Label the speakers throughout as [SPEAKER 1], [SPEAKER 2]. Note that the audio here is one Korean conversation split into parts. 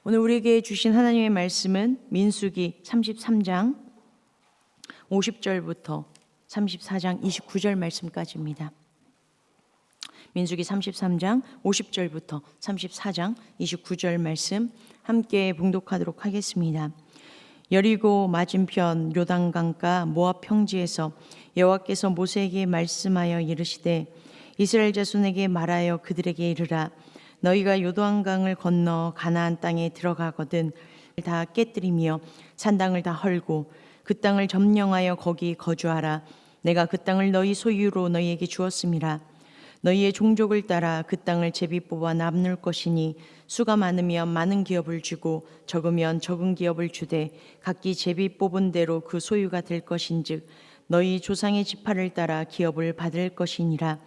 [SPEAKER 1] 오늘 우리에게 주신 하나님의 말씀은 민수기 33장 50절부터 34장 29절 말씀까지입니다. 민수기 33장 50절부터 34장 29절 말씀 함께 봉독하도록 하겠습니다. 여리고 맞은편 요단강가 모압 평지에서 여호와께서 모세에게 말씀하여 이르시되 이스라엘 자손에게 말하여 그들에게 이르라. 너희가 요단강을 건너 가나안 땅에 들어가거든 다 깨뜨리며 산당을 다 헐고 그 땅을 점령하여 거기 거주하라. 내가 그 땅을 너희 소유로 너희에게 주었음이라. 너희의 종족을 따라 그 땅을 제비 뽑아 나눌 것이니 수가 많으면 많은 기업을 주고 적으면 적은 기업을 주되 각기 제비 뽑은 대로 그 소유가 될 것인즉 너희 조상의 지파를 따라 기업을 받을 것이니라.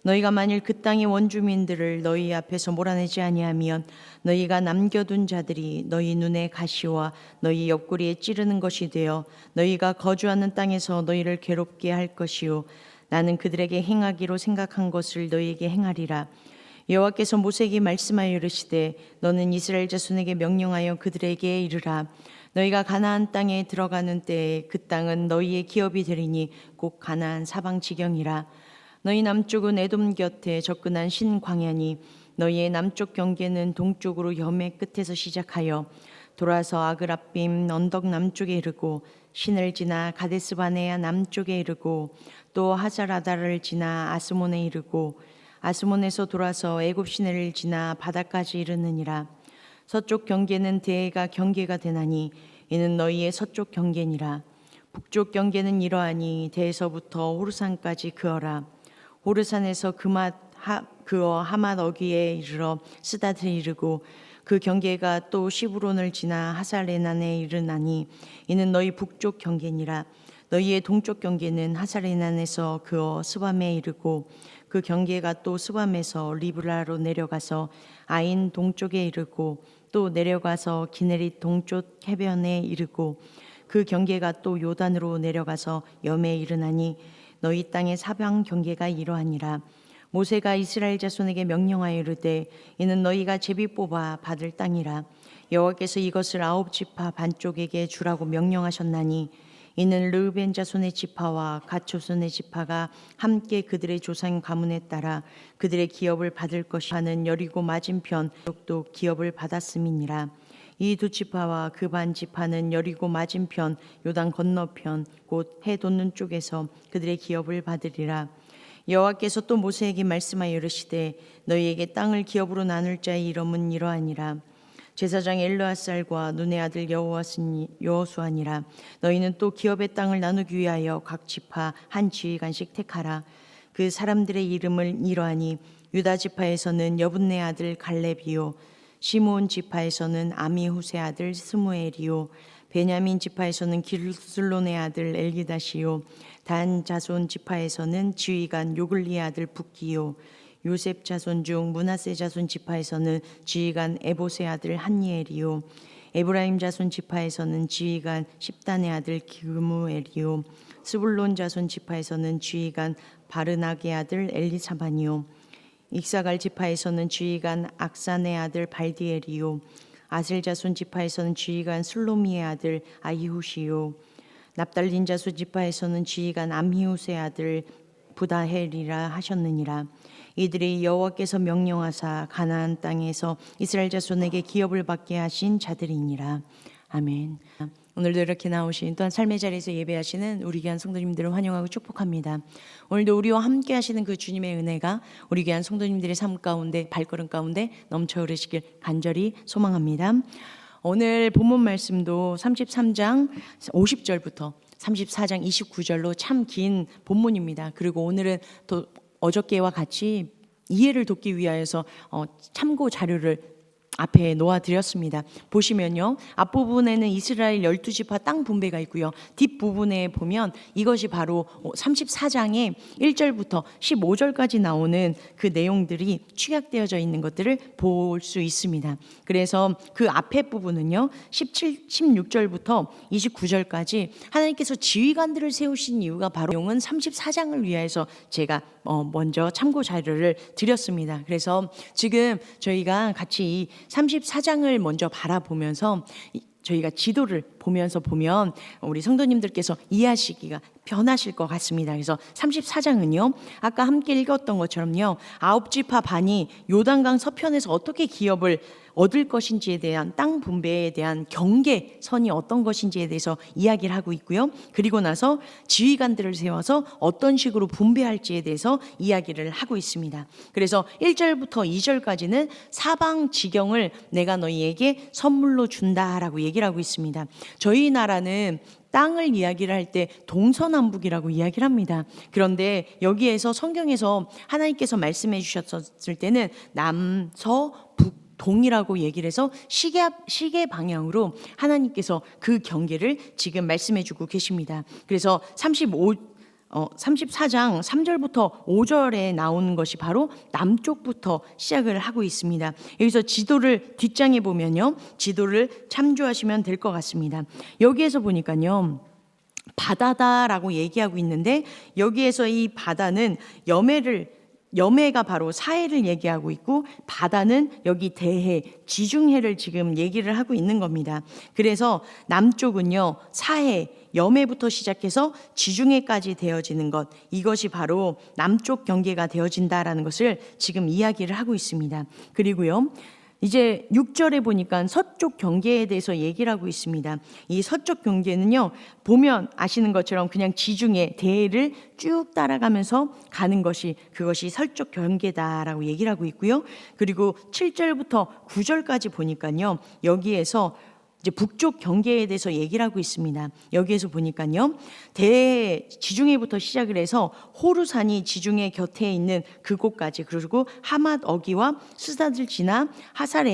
[SPEAKER 1] 너희가 만일 그 땅의 원주민들을 너희 앞에서 몰아내지 아니하면 너희가 남겨둔 자들이 너희 눈에 가시와 너희 옆구리에 찌르는 것이 되어 너희가 거주하는 땅에서 너희를 괴롭게 할 것이요 나는 그들에게 행하기로 생각한 것을 너희에게 행하리라. 여호와께서 모세에게 말씀하여 이르시되 너는 이스라엘 자손에게 명령하여 그들에게 이르라. 너희가 가나안 땅에 들어가는 때에 그 땅은 너희의 기업이 되리니 곧 가나안 사방 지경이라. 너희 남쪽은 에돔 곁에 접근한 신광야니 너희의 남쪽 경계는 동쪽으로 여매 끝에서 시작하여 돌아서 아그라빔 언덕 남쪽에 이르고 신을 지나 가데스 바네아 남쪽에 이르고 또 하잘아다를 지나 아스몬에 이르고 아스몬에서 돌아서 애굽 시내를 지나 바다까지 이르느니라. 서쪽 경계는 대해가 경계가 되나니 이는 너희의 서쪽 경계니라. 북쪽 경계는 이러하니 대에서부터 호르산까지 그어라. 호르산에서 그어 하맛 어귀에 이르러 스다드에 이르고 그 경계가 또 시브론을 지나 하살레난에 이르나니 이는 너희 북쪽 경계니라. 너희의 동쪽 경계는 하살레난에서 그어 스밤에 이르고 그 경계가 또 스밤에서 리브라로 내려가서 아인 동쪽에 이르고 또 내려가서 기네릿 동쪽 해변에 이르고 그 경계가 또 요단으로 내려가서 염에 이르나니 너희 땅의 사방 경계가 이러하니라. 모세가 이스라엘 자손에게 명령하여 이르되 이는 너희가 제비 뽑아 받을 땅이라. 여호와께서 이것을 아홉 지파 반쪽에게 주라고 명령하셨나니 이는 르우벤 자손의 지파와 갓 조손의 지파가 함께 그들의 조상 가문에 따라 그들의 기업을 받을 것이 하는 여리고 맞은편 또 기업을 받았음이니라. 이 두 지파와 그 반 지파는 여리고 맞은편 요단 건너편 곧 해 돋는 쪽에서 그들의 기업을 받으리라. 여호와께서 또 모세에게 말씀하여 이르시되 너희에게 땅을 기업으로 나눌 자의 이름은 이러하니라. 제사장 엘르아살과 눈의 아들 여호수아니라. 너희는 또 기업의 땅을 나누기 위하여 각 지파 한 지휘관씩 택하라. 그 사람들의 이름을 이러하니 유다 지파에서는 여분네 아들 갈렙이요 시므온 지파에서는 아미후세 아들 스무엘이요 베냐민 지파에서는 길슬론의 아들 엘기다시요 단 자손 지파에서는 지휘관 요글리의 아들 붓기요 요셉 자손 중 므낫세 자손 지파에서는 지휘관 에봇의 아들 한니엘이요 에브라임 자손 지파에서는 지휘관 십단의 아들 기므엘이요 스불론 자손 지파에서는 지휘관 바르낙의 아들 엘리사반이요 익사갈 지파에서는 지휘관 악산의 아들 발디엘이요 아셀 자손 지파에서는 지휘관 슬로미의 아들 아히후시요 납달린 자손 지파에서는 지휘관 암히우스의 아들 부다헬이라 하셨느니라. 이들이 여호와께서 명령하사 가나안 땅에서 이스라엘 자손에게 기업을 받게 하신 자들이니라. 아멘. 오늘도 이렇게 나오신 또한 삶의 자리에서 예배하시는 우리 귀한 성도님들을 환영하고 축복합니다. 오늘도 우리와 함께 하시는 그 주님의 은혜가 우리 귀한 성도님들의 삶 가운데 발걸음 가운데 넘쳐 흐르시길 간절히 소망합니다. 오늘 본문 말씀도 33장 50절부터 34장 29절로 참 긴 본문입니다. 그리고 오늘은 또 어저께와 같이 이해를 돕기 위하여서 참고 자료를 앞에 놓아드렸습니다. 보시면요, 앞부분에는 이스라엘 12지파 땅 분배가 있고요, 뒷부분에 보면 이것이 바로 34장의 1절부터 15절까지 나오는 그 내용들이 축약되어져 있는 것들을 볼 수 있습니다. 그래서 그 앞에 부분은요 16절부터 29절까지 하나님께서 지휘관들을 세우신 이유가 바로 내용은 34장을 위하여서 제가 먼저 참고 자료를 드렸습니다. 그래서 지금 저희가 같이 이 34장을 먼저 바라보면서 저희가 지도를 보면서 보면 우리 성도님들께서 이해하시기가 편하실 것 같습니다. 그래서 34장은요, 아까 함께 읽었던 것처럼요, 9지파 반이 요단강 서편에서 어떻게 기업을 얻을 것인지에 대한 땅 분배에 대한 경계선이 어떤 것인지에 대해서 이야기를 하고 있고요. 그리고 나서 지휘관들을 세워서 어떤 식으로 분배할지에 대해서 이야기를 하고 있습니다. 그래서 1절부터 2절까지는 사방 지경을 내가 너희에게 선물로 준다라고 얘기를 하고 있습니다. 저희 나라는 땅을 이야기를 할 때 동서남북이라고 이야기를 합니다. 그런데 여기에서 성경에서 하나님께서 말씀해 주셨을 때는 남서북 동이라고 얘기를 해서 시계 방향으로 하나님께서 그 경계를 지금 말씀해 주고 계십니다. 그래서 34장 3절부터 5절에 나오는 것이 바로 남쪽부터 시작을 하고 있습니다. 여기서 지도를 뒷장에 보면요, 지도를 참조하시면 될 것 같습니다. 여기에서 보니까요, 바다다라고 얘기하고 있는데, 여기에서 이 바다는 염해가 바로 사해를 얘기하고 있고, 바다는 여기 대해, 지중해를 지금 얘기를 하고 있는 겁니다. 그래서 남쪽은요, 사해, 염해부터 시작해서 지중해까지 되어지는 것, 이것이 바로 남쪽 경계가 되어진다라는 것을 지금 이야기를 하고 있습니다. 그리고요, 이제 6절에 보니까 서쪽 경계에 대해서 얘기를 하고 있습니다. 이 서쪽 경계는요, 보면 아시는 것처럼 그냥 지중해 대해를 쭉 따라가면서 가는 것이, 그것이 서쪽 경계다라고 얘기를 하고 있고요. 그리고 7절부터 9절까지 보니까요, 여기에서 이제 북쪽 경계에 대해서 얘기를 하고 있습니다. 여기에서 보니까요, 지중해부터 시작을 해서 호루산이 지중해 곁에 있는 그곳까지, 그리고 하맛 어기와 스다들 지나 하살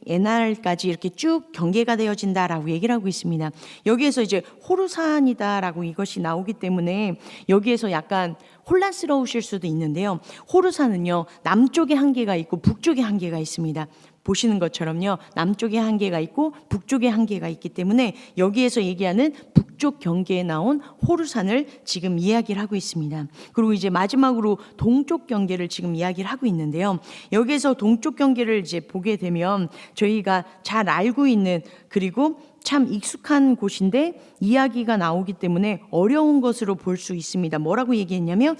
[SPEAKER 1] 에날까지 이렇게 쭉 경계가 되어진다라고 얘기를 하고 있습니다. 여기에서 이제 호루산이다라고 이것이 나오기 때문에 여기에서 약간 혼란스러우실 수도 있는데요, 호루산은요, 남쪽에 한계가 있고 북쪽에 한계가 있습니다. 보시는 것처럼요, 남쪽에 한계가 있고 북쪽에 한계가 있기 때문에 여기에서 얘기하는 북쪽 경계에 나온 호루산을 지금 이야기를 하고 있습니다. 그리고 이제 마지막으로 동쪽 경계를 지금 이야기를 하고 있는데요, 여기에서 동쪽 경계를 이제 보게 되면 저희가 잘 알고 있는, 그리고 참 익숙한 곳인데 이야기가 나오기 때문에 어려운 것으로 볼 수 있습니다. 뭐라고 얘기했냐면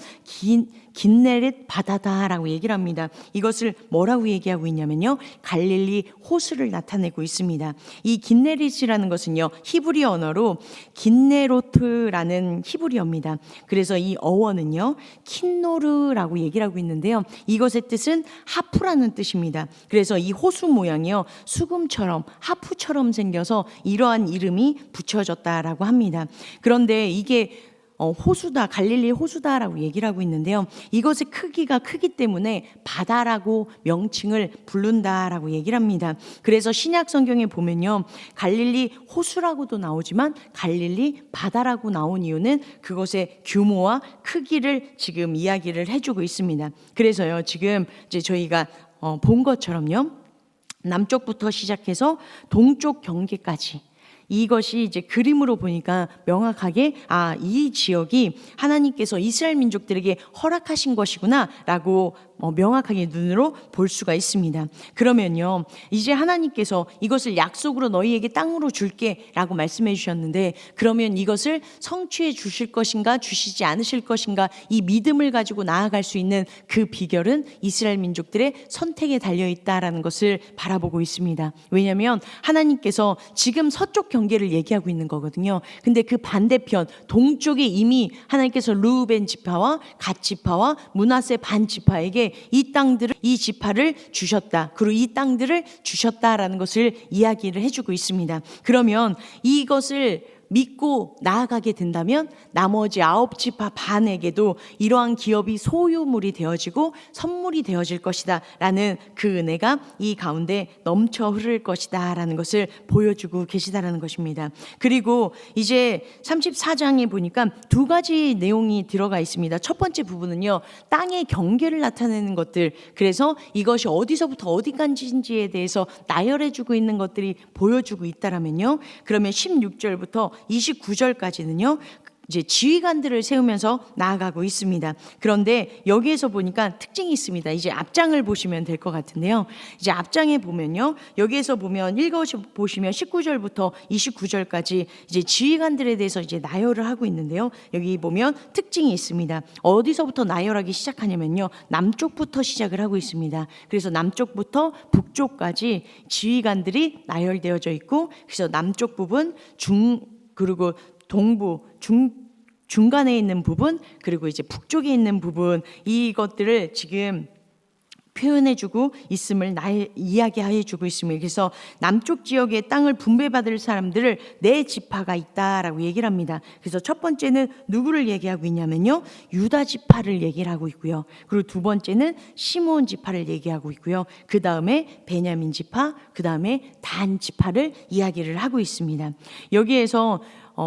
[SPEAKER 1] 긴네렛 바다다라고 얘기를 합니다. 이것을 뭐라고 얘기하고 있냐면요, 갈릴리 호수를 나타내고 있습니다. 이 긴네렛이라는 것은요, 히브리 언어로 긴네로트라는 히브리어입니다. 그래서 이 어원은요, 킨노르라고 얘기를 하고 있는데요, 이것의 뜻은 하프라는 뜻입니다. 그래서 이 호수 모양이요, 수금처럼 하프처럼 생겨서 이러한 이름이 붙여졌다라고 합니다. 그런데 이게 호수다, 갈릴리 호수다라고 얘기를 하고 있는데요, 이것의 크기가 크기 때문에 바다라고 명칭을 부른다라고 얘기를 합니다. 그래서 신약 성경에 보면요, 갈릴리 호수라고도 나오지만 갈릴리 바다라고 나온 이유는 그것의 규모와 크기를 지금 이야기를 해주고 있습니다. 그래서요, 지금 이제 저희가 본 것처럼요, 남쪽부터 시작해서 동쪽 경계까지, 이것이 이제 그림으로 보니까 명확하게 이 지역이 하나님께서 이스라엘 민족들에게 허락하신 것이구나라고 명확하게 눈으로 볼 수가 있습니다. 그러면요, 이제 하나님께서 이것을 약속으로 너희에게 땅으로 줄게라고 말씀해 주셨는데, 그러면 이것을 성취해 주실 것인가 주시지 않으실 것인가, 이 믿음을 가지고 나아갈 수 있는 그 비결은 이스라엘 민족들의 선택에 달려있다라는 것을 바라보고 있습니다. 왜냐하면 하나님께서 지금 서쪽 경계를 얘기하고 있는 거거든요. 근데 그 반대편 동쪽에 이미 하나님께서 르우벤 지파와 갓 지파와 므낫세 반 지파에게 이 땅들을, 이 지파를 주셨다, 그리고 이 땅들을 주셨다라는 것을 이야기를 해주고 있습니다. 그러면 이것을 믿고 나아가게 된다면 나머지 9지파 반에게도 이러한 기업이 소유물이 되어지고 선물이 되어질 것이다 라는 그 은혜가 이 가운데 넘쳐 흐를 것이다 라는 것을 보여주고 계시다라는 것입니다. 그리고 이제 34장에 보니까 두 가지 내용이 들어가 있습니다. 첫 번째 부분은요, 땅의 경계를 나타내는 것들, 그래서 이것이 어디서부터 어디까지인지에 대해서 나열해주고 있는 것들이 보여주고 있다라면요, 그러면 16절부터 29절까지는요, 이제 지휘관들을 세우면서 나아가고 있습니다. 그런데 여기에서 보니까 특징이 있습니다. 이제 앞장을 보시면 될 것 같은데요. 이제 앞장에 보면요. 여기에서 보면 읽어보시면 19절부터 29절까지 이제 지휘관들에 대해서 이제 나열을 하고 있는데요. 여기 보면 특징이 있습니다. 어디서부터 나열하기 시작하냐면요. 남쪽부터 시작을 하고 있습니다. 그래서 남쪽부터 북쪽까지 지휘관들이 나열되어져 있고, 그래서 남쪽 부분, 그리고 동부, 중간에 있는 부분, 그리고 이제 북쪽에 있는 부분, 이것들을 지금 표현해주고 있음을 이야기해주고 있습니다. 그래서 남쪽 지역의 땅을 분배받을 사람들을 네 지파가 있다라고 얘기를 합니다. 그래서 첫 번째는 누구를 얘기하고 있냐면요, 유다 지파를 얘기를 하고 있고요. 그리고 두 번째는 시므온 지파를 얘기하고 있고요. 그 다음에 베냐민 지파, 그 다음에 단 지파를 이야기를 하고 있습니다. 여기에서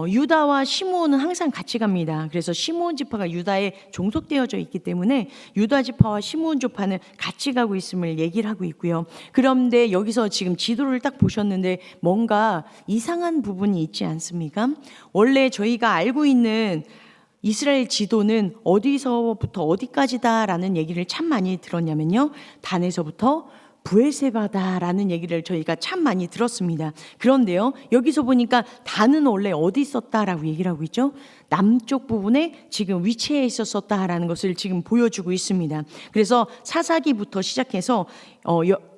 [SPEAKER 1] 유다와 시므온은 항상 같이 갑니다. 그래서 시므온 지파가 유다에 종속되어져 있기 때문에 유다 지파와 시므온 지파는 같이 가고 있음을 얘기를 하고 있고요. 그런데 여기서 지금 지도를 딱 보셨는데 뭔가 이상한 부분이 있지 않습니까? 원래 저희가 알고 있는 이스라엘 지도는 어디서부터 어디까지다라는 얘기를 참 많이 들었냐면요, 단에서부터 브엘세바다라는 얘기를 저희가 참 많이 들었습니다. 그런데요, 여기서 보니까 단은 원래 어디 있었다라고 얘기를 하고 있죠? 남쪽 부분에 지금 위치해 있었다라는 것을 지금 보여주고 있습니다. 그래서 사사기부터 시작해서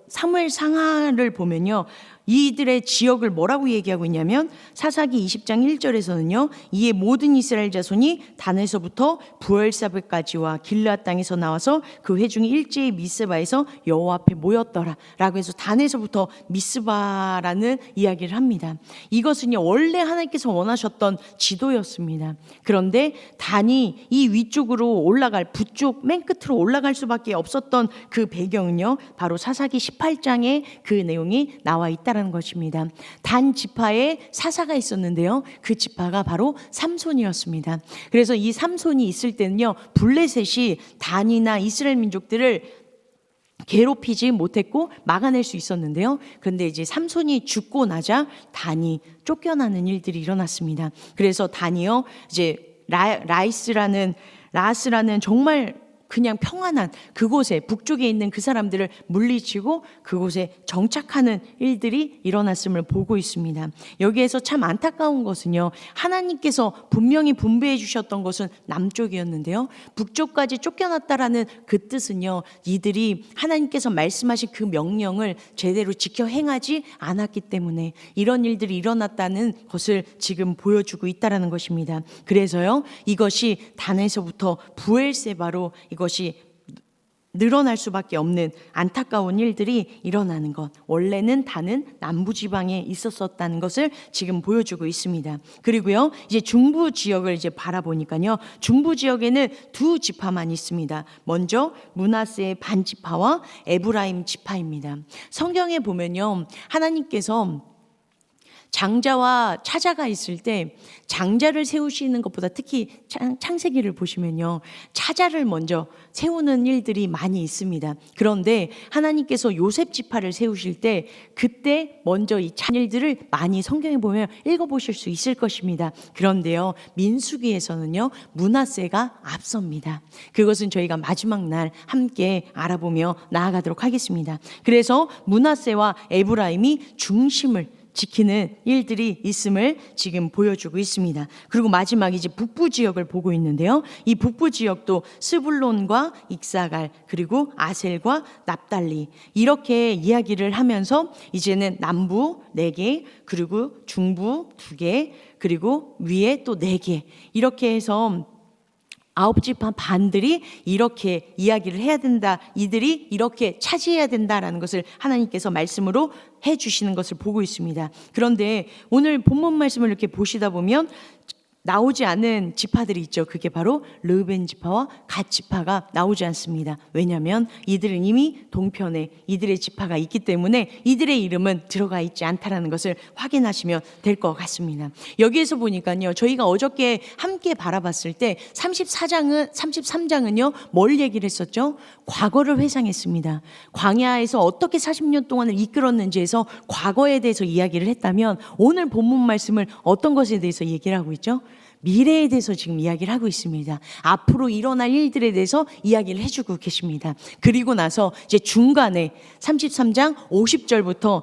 [SPEAKER 1] 사무엘 상하를 보면요, 이들의 지역을 뭐라고 얘기하고 있냐면 사사기 20장 1절에서는요, 이에 모든 이스라엘 자손이 단에서부터 부엘사벳까지와 길르앗 땅에서 나와서 그 회중이 일제히 미스바에서 여호와 앞에 모였더라 라고 해서 단에서부터 미스바라는 이야기를 합니다. 이것은요, 원래 하나님께서 원하셨던 지도였습니다. 그런데 단이 이 위쪽으로 올라갈, 북쪽 맨 끝으로 올라갈 수밖에 없었던 그 배경은요, 바로 사사기 18장에 그 내용이 나와 있다라는 것입니다. 단 지파에 사사가 있었는데요, 그 지파가 바로 삼손이었습니다. 그래서 이 삼손이 있을 때는요, 블레셋이 단이나 이스라엘 민족들을 괴롭히지 못했고 막아낼 수 있었는데요. 그런데 이제 삼손이 죽고 나자 단이 쫓겨나는 일들이 일어났습니다. 그래서 단이요, 이제 라스라는 정말 그냥 평안한 그곳에, 북쪽에 있는 그 사람들을 물리치고 그곳에 정착하는 일들이 일어났음을 보고 있습니다. 여기에서 참 안타까운 것은요, 하나님께서 분명히 분배해 주셨던 것은 남쪽이었는데요, 북쪽까지 쫓겨났다라는 그 뜻은요, 이들이 하나님께서 말씀하신 그 명령을 제대로 지켜 행하지 않았기 때문에 이런 일들이 일어났다는 것을 지금 보여주고 있다라는 것입니다. 그래서요, 이것이 단에서부터 브엘세바로 이것이 늘어날 수밖에 없는 안타까운 일들이 일어나는 것, 원래는 단은 남부지방에 있었었다는 것을 지금 보여주고 있습니다. 그리고요, 이제 중부 지역을 이제 바라보니까요, 중부 지역에는 두 지파만 있습니다. 먼저 므낫세의 반 지파와 에브라임 지파입니다. 성경에 보면요, 하나님께서 장자와 차자가 있을 때 장자를 세우시는 것보다 특히 창세기를 보시면요, 차자를 먼저 세우는 일들이 많이 있습니다. 그런데 하나님께서 요셉 지파를 세우실 때 그때 먼저 이 일들을 많이 성경에 보면 읽어보실 수 있을 것입니다. 그런데요, 민수기에서는요, 므낫세가 앞섭니다. 그것은 저희가 마지막 날 함께 알아보며 나아가도록 하겠습니다. 그래서 므낫세와 에브라임이 중심을 지키는 일들이 있음을 지금 보여주고 있습니다. 그리고 마지막 이제 북부 지역을 보고 있는데요, 이 북부 지역도 스불론과 익사갈, 그리고 아셀과 납달리, 이렇게 이야기를 하면서 이제는 남부 4개, 그리고 중부 2개, 그리고 위에 또 4개, 이렇게 해서 9지파 반들이 이렇게 이야기를 해야 된다, 이들이 이렇게 차지해야 된다라는 것을 하나님께서 말씀으로 해주시는 것을 보고 있습니다. 그런데 오늘 본문 말씀을 이렇게 보시다 보면 나오지 않은 지파들이 있죠. 그게 바로 르우벤 지파와 갓 지파가 나오지 않습니다. 왜냐하면 이들은 이미 동편에 이들의 지파가 있기 때문에 이들의 이름은 들어가 있지 않다라는 것을 확인하시면 될 것 같습니다. 여기에서 보니까요, 저희가 어저께 함께 바라봤을 때 33장은요 뭘 얘기를 했었죠? 과거를 회상했습니다. 광야에서 어떻게 40년 동안을 이끌었는지에서 과거에 대해서 이야기를 했다면, 오늘 본문 말씀을 어떤 것에 대해서 얘기를 하고 있죠? 미래에 대해서 지금 이야기를 하고 있습니다. 앞으로 일어날 일들에 대해서 이야기를 해주고 계십니다. 그리고 나서 이제 중간에 33장 50절부터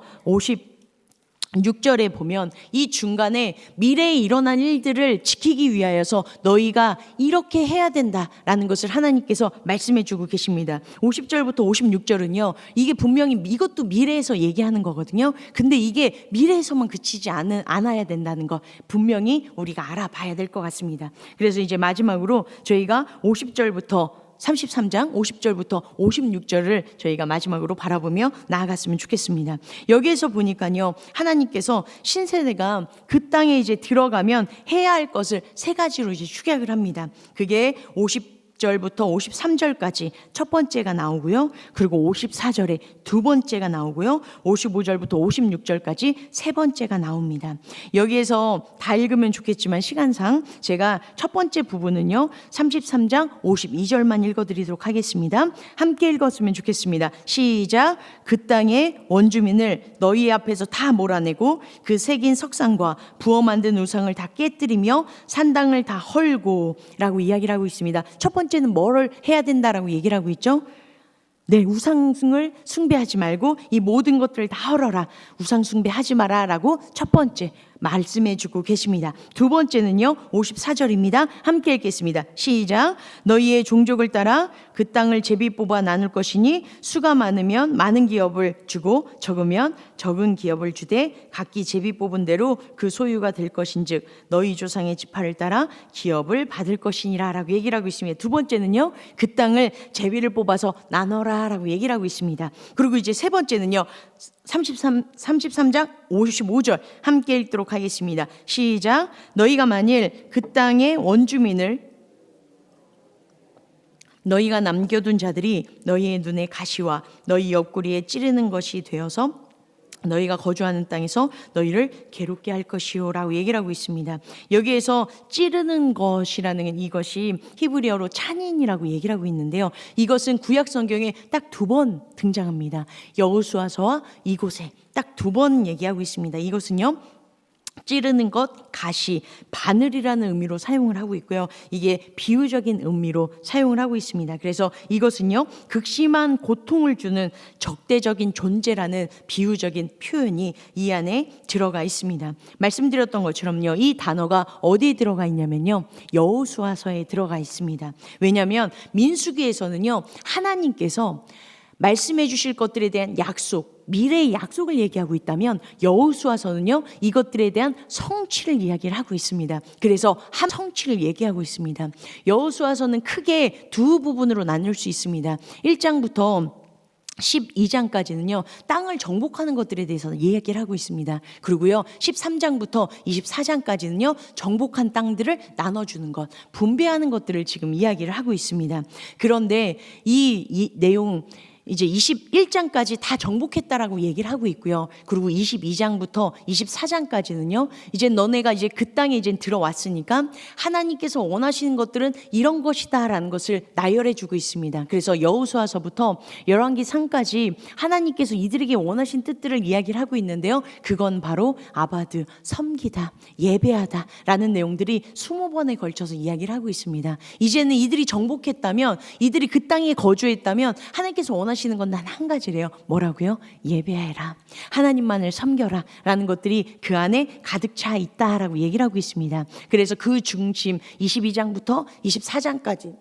[SPEAKER 1] 56절에 보면 이 중간에 미래에 일어난 일들을 지키기 위하여서 너희가 이렇게 해야 된다라는 것을 하나님께서 말씀해 주고 계십니다. 50절부터 56절은요. 이게 분명히 이것도 미래에서 얘기하는 거거든요. 근데 이게 미래에서만 그치지 않아야 된다는 거 분명히 우리가 알아봐야 될 것 같습니다. 그래서 이제 마지막으로 저희가 50절부터 33장 50절부터 56절을 저희가 마지막으로 바라보며 나아갔으면 좋겠습니다. 여기에서 보니까요, 하나님께서 신세대가 그 땅에 이제 들어가면 해야 할 것을 세 가지로 이제 축약을 합니다. 그게 50절부터 53절까지 첫 번째가 나오고요. 그리고 54절에 두 번째가 나오고요. 55절부터 56절까지 세 번째가 나옵니다. 여기에서 다 읽으면 좋겠지만 시간상 제가 첫 번째 부분은요. 33장 52절만 읽어드리도록 하겠습니다. 함께 읽었으면 좋겠습니다. 시작. 그 땅의 원주민을 너희 앞에서 다 몰아내고 그 새긴 석상과 부어 만든 우상을 다 깨뜨리며 산당을 다 헐고 라고 이야기를 하고 있습니다. 첫 번째는 뭐를 해야 된다라고 얘기를 하고 있죠? 네, 우상을 숭배하지 말고 이 모든 것들을 다 헐어라. 우상 숭배하지 마라 라고 첫 번째 말씀해 주고 계십니다. 두 번째는요 54절입니다. 함께 읽겠습니다. 시작. 너희의 종족을 따라 그 땅을 제비 뽑아 나눌 것이니 수가 많으면 많은 기업을 주고 적으면 적은 기업을 주되 각기 제비 뽑은 대로 그 소유가 될 것인즉 너희 조상의 지파를 따라 기업을 받을 것이니라 라고 얘기를 하고 있습니다. 두 번째는요 그 땅을 제비를 뽑아서 나눠라 라고 얘기를 하고 있습니다. 그리고 이제 세 번째는요 33장 55절 함께 읽도록 하겠습니다. 시작. 너희가 만일 그 땅의 원주민을 너희가 남겨둔 자들이 너희의 눈에 가시와 너희 옆구리에 찌르는 것이 되어서 너희가 거주하는 땅에서 너희를 괴롭게 할 것이요 라고 얘기를 하고 있습니다. 여기에서 찌르는 것이라는 이것이 히브리어로 찬인이라고 얘기를 하고 있는데요. 이것은 구약 성경에 딱 두 번 등장합니다. 여호수아서와 이곳에 딱 두 번 얘기하고 있습니다. 이것은요 찌르는 것, 가시, 바늘이라는 의미로 사용을 하고 있고요. 이게 비유적인 의미로 사용을 하고 있습니다. 그래서 이것은요 극심한 고통을 주는 적대적인 존재라는 비유적인 표현이 이 안에 들어가 있습니다. 말씀드렸던 것처럼요 이 단어가 어디에 들어가 있냐면요 여호수아서에 들어가 있습니다. 왜냐하면 민수기에서는요 하나님께서 말씀해 주실 것들에 대한 약속, 미래의 약속을 얘기하고 있다면 여호수아서는요 이것들에 대한 성취를 이야기를 하고 있습니다. 그래서 한 성취를 얘기하고 있습니다. 여호수아서는 크게 두 부분으로 나눌 수 있습니다. 1장부터 12장까지는요 땅을 정복하는 것들에 대해서 얘기를 하고 있습니다. 그리고요 13장부터 24장까지는요 정복한 땅들을 나눠주는 것, 분배하는 것들을 지금 이야기를 하고 있습니다. 그런데 이 내용 이제 21장까지 다 정복했다라고 얘기를 하고 있고요. 그리고 22장부터 24장까지는요. 이제 너네가 이제 그 땅에 이제 들어왔으니까 하나님께서 원하시는 것들은 이런 것이다라는 것을 나열해 주고 있습니다. 그래서 여호수아서부터 열왕기상까지 하나님께서 이들에게 원하신 뜻들을 이야기를 하고 있는데요. 그건 바로 아바드, 섬기다, 예배하다라는 내용들이 20번에 걸쳐서 이야기를 하고 있습니다. 이제는 이들이 정복했다면, 이들이 그 땅에 거주했다면 하나님께서 원하시는 건 단 한 가지래요. 뭐라고요? 예배해라. 하나님만을 섬겨라. 라는 것들이 그 안에 가득 차 있다라고 얘기를 하고 있습니다. 그래서 그 중심 22장부터 24장까지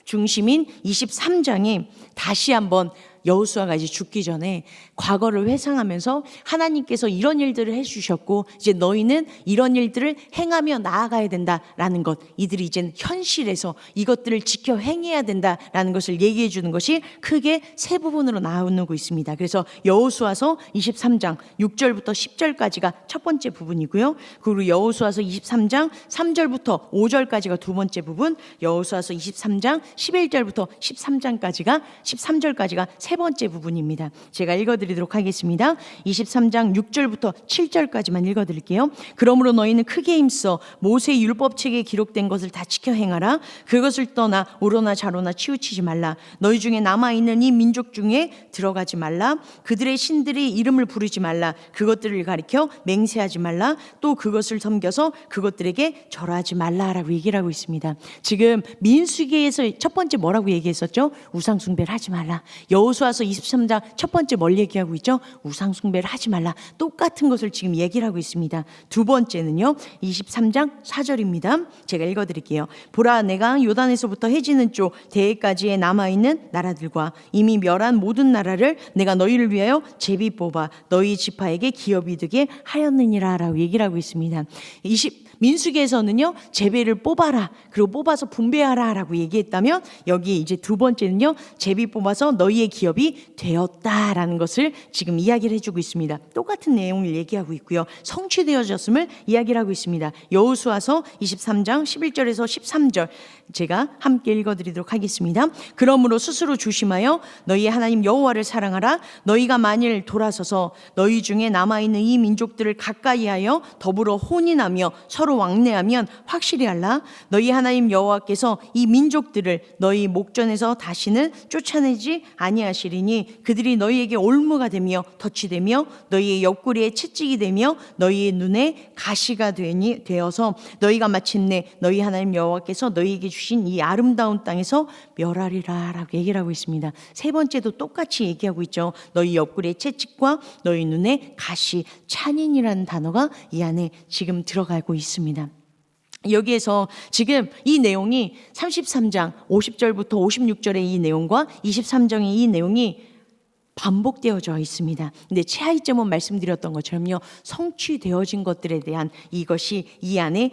[SPEAKER 1] 중심인 23장에 다시 한번 여호수아가 이제 죽기 전에 과거를 회상하면서 하나님께서 이런 일들을 해주셨고 이제 너희는 이런 일들을 행하며 나아가야 된다라는 것, 이들이 이제는 현실에서 이것들을 지켜 행해야 된다라는 것을 얘기해 주는 것이 크게 세 부분으로 나누고 있습니다. 그래서 여호수아서 23장 6절부터 10절까지가 첫 번째 부분이고요. 그리고 여호수아서 23장 3절부터 5절까지가 두 번째 부분, 여호수아서 23장 11절부터 13절까지가 세 세 번째 부분입니다. 제가 읽어드리도록 하겠습니다. 23장 6절부터 7절까지만 읽어드릴게요. 그러므로 너희는 크게 힘써 모세의 율법책에 기록된 것을 다 지켜 행하라. 그것을 떠나 우로나 좌로나 치우치지 말라. 너희 중에 남아있는 이 민족 중에 들어가지 말라. 그들의 신들의 이름을 부르지 말라. 그것들을 가리켜 맹세하지 말라. 또 그것을 섬겨서 그것들에게 절하지 말라라고 얘기를 하고 있습니다. 지금 민수기에서 첫 번째 뭐라고 얘기했었죠? 우상 숭배를 하지 말라. 여호수아서 23장 첫 번째 뭘 얘기하고 있죠? 우상 숭배를 하지 말라. 똑같은 것을 지금 얘기를 하고 있습니다. 두 번째는요, 23장 4절입니다. 제가 읽어드릴게요. 보라, 내가 요단에서부터 해지는 쪽 대해까지에 남아있는 나라들과 이미 멸한 모든 나라를 내가 너희를 위하여 제비 뽑아 너희 지파에게 기업이 되게 하였느니라 라고 얘기를 하고 있습니다. 민수기에서는요, 제비를 뽑아라, 그리고 뽑아서 분배하라 라고 얘기했다면, 여기 이제 두 번째는요, 제비 뽑아서 너희의 기업이 되었다라는 것을 지금 이야기를 해주고 있습니다. 똑같은 내용을 얘기하고 있고요, 성취되어졌음을 이야기를 하고 있습니다. 여호수아서 23장 11절에서 13절 제가 함께 읽어드리도록 하겠습니다. 그러므로 스스로 조심하여 너희 하나님 여호와를 사랑하라. 너희가 만일 돌아서서 너희 중에 남아있는 이 민족들을 가까이하여 더불어 혼인하며 서로 왕래하면 확실히 알라. 너희 하나님 여호와께서 이 민족들을 너희 목전에서 다시는 쫓아내지 아니하시리니 그들이 너희에게 올무가 되며 덫이 되며 너희의 옆구리에 채찍이 되며 너희의 눈에 가시가 되어서 너희가 마침내 너희 하나님 여호와께서 너희에게 주신 이 아름다운 땅에서 멸하리라 라고 얘기를 하고 있습니다. 세 번째도 똑같이 얘기하고 있죠. 너희 옆구리에 채찍과 너희 눈에 가시, 찬인이라는 단어가 이 안에 지금 들어가고 있습니다. 여기에서 지금 이 내용이 33장 50절부터 56절의 이 내용과 23장의 이 내용이 반복되어져 있습니다. 근데 차이점은 말씀드렸던 것처럼요, 성취되어진 것들에 대한 이것이 이 안에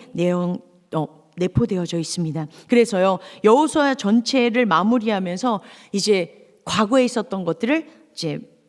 [SPEAKER 1] 내포되어져 있습니다. 그래서요, 여호수아 전체를 마무리하면서 이제 과거에 있었던 것들을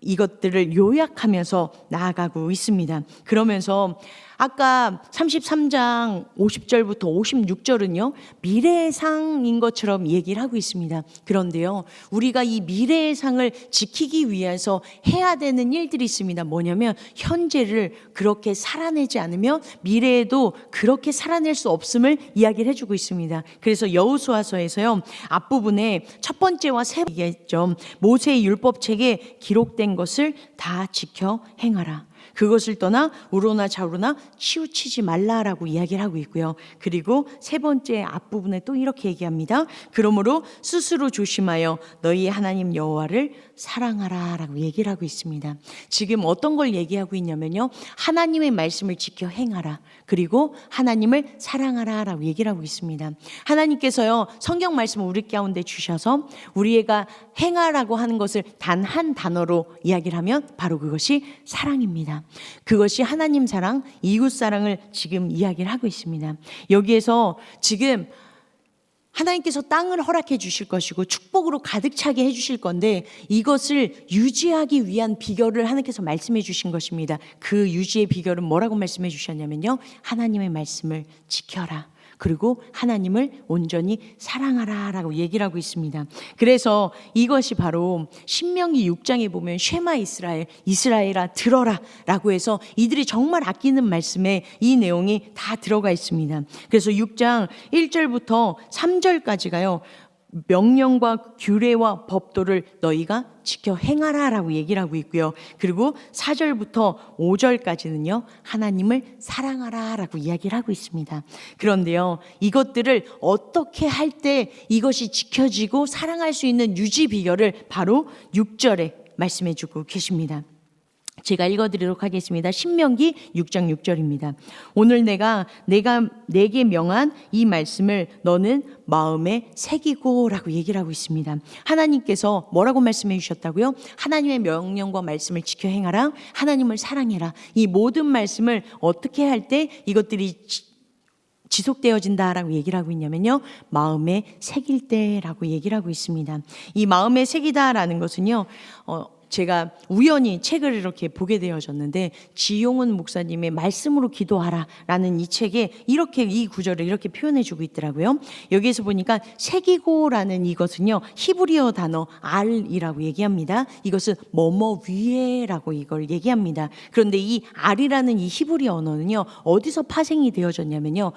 [SPEAKER 1] 이것들을 요약하면서 나아가고 있습니다. 그러면서 아까 33장 50절부터 56절은요, 미래의 상인 것처럼 얘기를 하고 있습니다. 그런데요, 우리가 이 미래의 상을 지키기 위해서 해야 되는 일들이 있습니다. 뭐냐면 현재를 그렇게 살아내지 않으면 미래에도 그렇게 살아낼 수 없음을 이야기를 해주고 있습니다. 그래서 여호수아서에서요, 앞부분에 첫 번째와 세 번째 얘기했죠. 모세의 율법책에 기록된 것을 다 지켜 행하라. 그것을 떠나 우로나 좌로나 치우치지 말라라고 이야기를 하고 있고요. 그리고 세 번째 앞부분에 또 이렇게 얘기합니다. 그러므로 스스로 조심하여 너희 하나님 여호와를 사랑하라라고 얘기를 하고 있습니다. 지금 어떤 걸 얘기하고 있냐면요, 하나님의 말씀을 지켜 행하라, 그리고 하나님을 사랑하라라고 얘기를 하고 있습니다. 하나님께서요, 성경 말씀을 우리 가운데 주셔서 우리가 행하라고 하는 것을 단 한 단어로 이야기를 하면 바로 그것이 사랑입니다. 그것이 하나님 사랑, 이웃 사랑을 지금 이야기를 하고 있습니다. 여기에서 지금 하나님께서 땅을 허락해 주실 것이고 축복으로 가득 차게 해 주실 건데, 이것을 유지하기 위한 비결을 하나님께서 말씀해 주신 것입니다. 그 유지의 비결은 뭐라고 말씀해 주셨냐면요, 하나님의 말씀을 지켜라, 그리고 하나님을 온전히 사랑하라 라고 얘기를 하고 있습니다. 그래서 이것이 바로 신명기 6장에 보면 쉐마 이스라엘아 들어라 라고 해서 이들이 정말 아끼는 말씀에 이 내용이 다 들어가 있습니다. 그래서 6장 1절부터 3절까지가요, 명령과 규례와 법도를 너희가 지켜 행하라 라고 얘기를 하고 있고요. 그리고 4절부터 5절까지는요, 하나님을 사랑하라 라고 이야기를 하고 있습니다. 그런데요, 이것들을 어떻게 할 때 이것이 지켜지고 사랑할 수 있는 유지 비결을 바로 6절에 말씀해 주고 계십니다. 제가 읽어드리도록 하겠습니다. 신명기 6장 6절입니다. 오늘 내가 내게 명한 이 말씀을 너는 마음에 새기고 라고 얘기를 하고 있습니다. 하나님께서 뭐라고 말씀해 주셨다고요? 하나님의 명령과 말씀을 지켜 행하라, 하나님을 사랑해라. 이 모든 말씀을 어떻게 할 때 이것들이 지속되어진다라고 얘기를 하고 있냐면요, 마음에 새길 때라고 얘기를 하고 있습니다. 이 마음에 새기다라는 것은요, 제가 우연히 책을 이렇게 보게 되어졌는데 지용훈 목사님의 말씀으로 기도하라라는 이 책에 이렇게 이 구절을 이렇게 표현해 주고 있더라고요. 여기에서 보니까 새기고라는 이것은요 히브리어 단어 알이라고 얘기합니다. 이것은 뭐뭐 위에라고 이걸 얘기합니다. 그런데 이 알이라는 이 히브리 언어는요 어디서 파생이 되어졌냐면요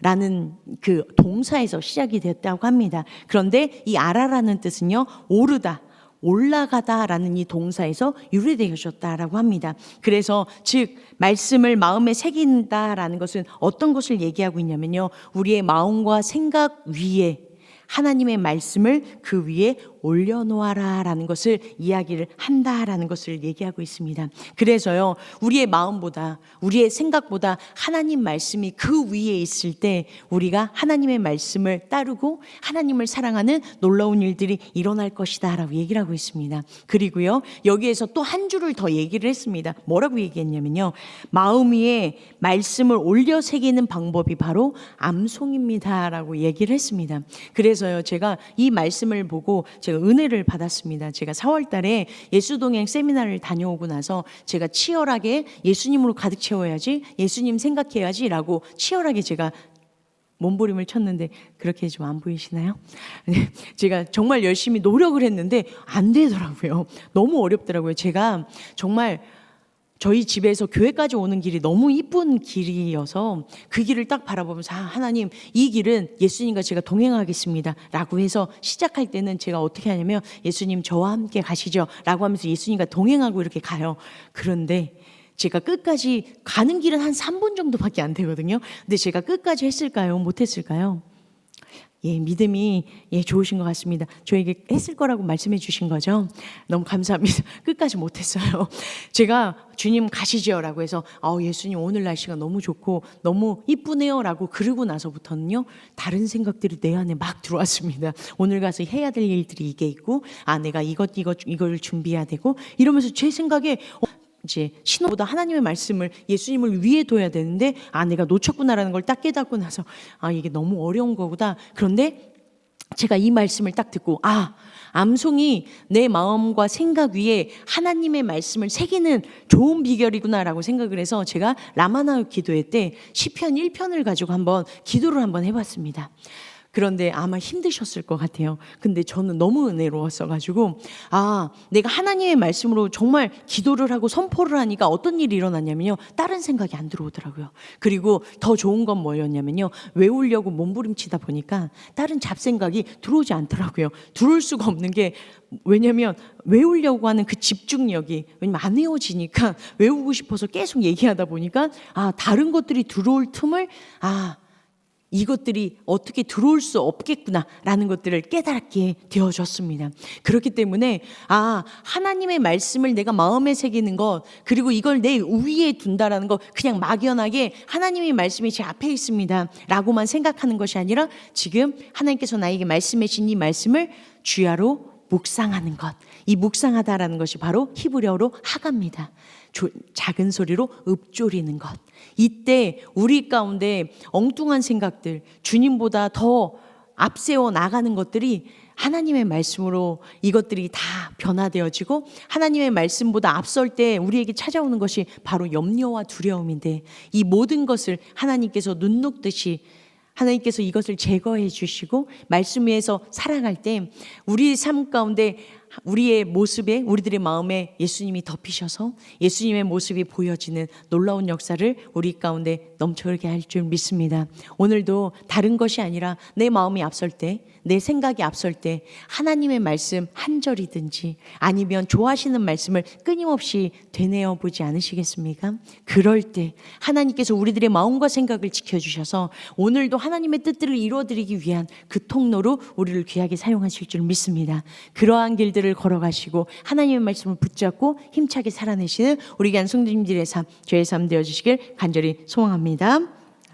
[SPEAKER 1] 라는 그 동사에서 시작이 됐다고 합니다. 그런데 이 아라라는 뜻은요 오르다, 올라가다라는 이 동사에서 유래되어졌다라고 합니다. 그래서 즉 말씀을 마음에 새긴다라는 것은 어떤 것을 얘기하고 있냐면요 우리의 마음과 생각 위에 하나님의 말씀을 그 위에 올려놓아라 라는 것을 이야기를 한다라는 것을 얘기하고 있습니다. 그래서요 우리의 마음보다 우리의 생각보다 하나님 말씀이 그 위에 있을 때 우리가 하나님의 말씀을 따르고 하나님을 사랑하는 놀라운 일들이 일어날 것이다 라고 얘기를 하고 있습니다. 그리고요 여기에서 또 한 줄을 더 얘기를 했습니다. 뭐라고 얘기했냐면요 마음 위에 말씀을 올려 새기는 방법이 바로 암송입니다 라고 얘기를 했습니다. 그래서요 제가 이 말씀을 보고 제가 은혜를 받았습니다. 제가 4월 달에 예수동행 세미나를 다녀오고 나서 제가 치열하게 예수님으로 가득 채워야지, 예수님 생각해야지 라고 치열하게 제가 몸부림을 쳤는데 그렇게 좀 안 보이시나요? 제가 정말 열심히 노력을 했는데 안 되더라고요. 너무 어렵더라고요. 제가 정말 저희 집에서 교회까지 오는 길이 너무 이쁜 길이어서 그 길을 딱 바라보면서 하나님 이 길은 예수님과 제가 동행하겠습니다 라고 해서 시작할 때는 제가 어떻게 하냐면 예수님 저와 함께 가시죠 라고 하면서 예수님과 동행하고 이렇게 가요. 그런데 제가 끝까지 가는 길은 한 3분 정도밖에 안 되거든요. 근데 제가 끝까지 했을까요? 못했을까요? 믿음이 좋으신 것 같습니다. 저에게 했을 거라고 말씀해 주신 거죠. 너무 감사합니다. 끝까지 못했어요. 제가 주님 가시죠 라고 해서 예수님 오늘 날씨가 너무 좋고 너무 이쁘네요 라고 그러고 나서부터는요 다른 생각들이 내 안에 막 들어왔습니다. 오늘 가서 해야 될 일들이 이게 있고 내가 이걸 준비해야 되고 이러면서 제 생각에 이제 신호보다 하나님의 말씀을 예수님을 위에 둬야 되는데 내가 놓쳤구나라는 걸 딱 깨닫고 나서 이게 너무 어려운 거구나. 그런데 제가 이 말씀을 딱 듣고 암송이 내 마음과 생각 위에 하나님의 말씀을 새기는 좋은 비결이구나라고 생각을 해서 제가 라마나요 기도회 때 시편 1편을 가지고 한번 기도를 한번 해봤습니다. 그런데 아마 힘드셨을 것 같아요. 근데 저는 너무 은혜로웠어가지고 내가 하나님의 말씀으로 정말 기도를 하고 선포를 하니까 어떤 일이 일어났냐면요 다른 생각이 안 들어오더라고요. 그리고 더 좋은 건 뭐였냐면요 외우려고 몸부림치다 보니까 다른 잡생각이 들어오지 않더라고요. 들어올 수가 없는 게 왜냐면 외우려고 하는 그 집중력이 왜냐면 안 외워지니까 외우고 싶어서 계속 얘기하다 보니까 다른 것들이 들어올 틈을 이것들이 어떻게 들어올 수 없겠구나라는 것들을 깨닫게 되어졌습니다. 그렇기 때문에 하나님의 말씀을 내가 마음에 새기는 것 그리고 이걸 내 위에 둔다라는 것 그냥 막연하게 하나님의 말씀이 제 앞에 있습니다 라고만 생각하는 것이 아니라 지금 하나님께서 나에게 말씀해 주신 이 말씀을 주야로 묵상하는 것. 이 묵상하다라는 것이 바로 히브리어로 하가입니다. 작은 소리로 읊조리는 것. 이때 우리 가운데 엉뚱한 생각들, 주님보다 더 앞세워 나가는 것들이 하나님의 말씀으로 이것들이 다 변화되어지고 하나님의 말씀보다 앞설 때 우리에게 찾아오는 것이 바로 염려와 두려움인데 이 모든 것을 하나님께서 눈 녹듯이 하나님께서 이것을 제거해 주시고 말씀 위에서 살아갈 때 우리 삶 가운데 우리의 모습에 우리들의 마음에 예수님이 덮이셔서 예수님의 모습이 보여지는 놀라운 역사를 우리 가운데 넘쳐나게 할 줄 믿습니다. 오늘도 다른 것이 아니라 내 마음이 앞설 때 내 생각이 앞설 때 하나님의 말씀 한 절이든지 아니면 좋아하시는 말씀을 끊임없이 되뇌어 보지 않으시겠습니까? 그럴 때 하나님께서 우리들의 마음과 생각을 지켜주셔서 오늘도 하나님의 뜻들을 이루어드리기 위한 그 통로로 우리를 귀하게 사용하실 줄 믿습니다. 그러한 길들을 걸어가시고 하나님의 말씀을 붙잡고 힘차게 살아내시는 우리 귀한 성도님들의 삶, 저의 삶 되어주시길 간절히 소망합니다.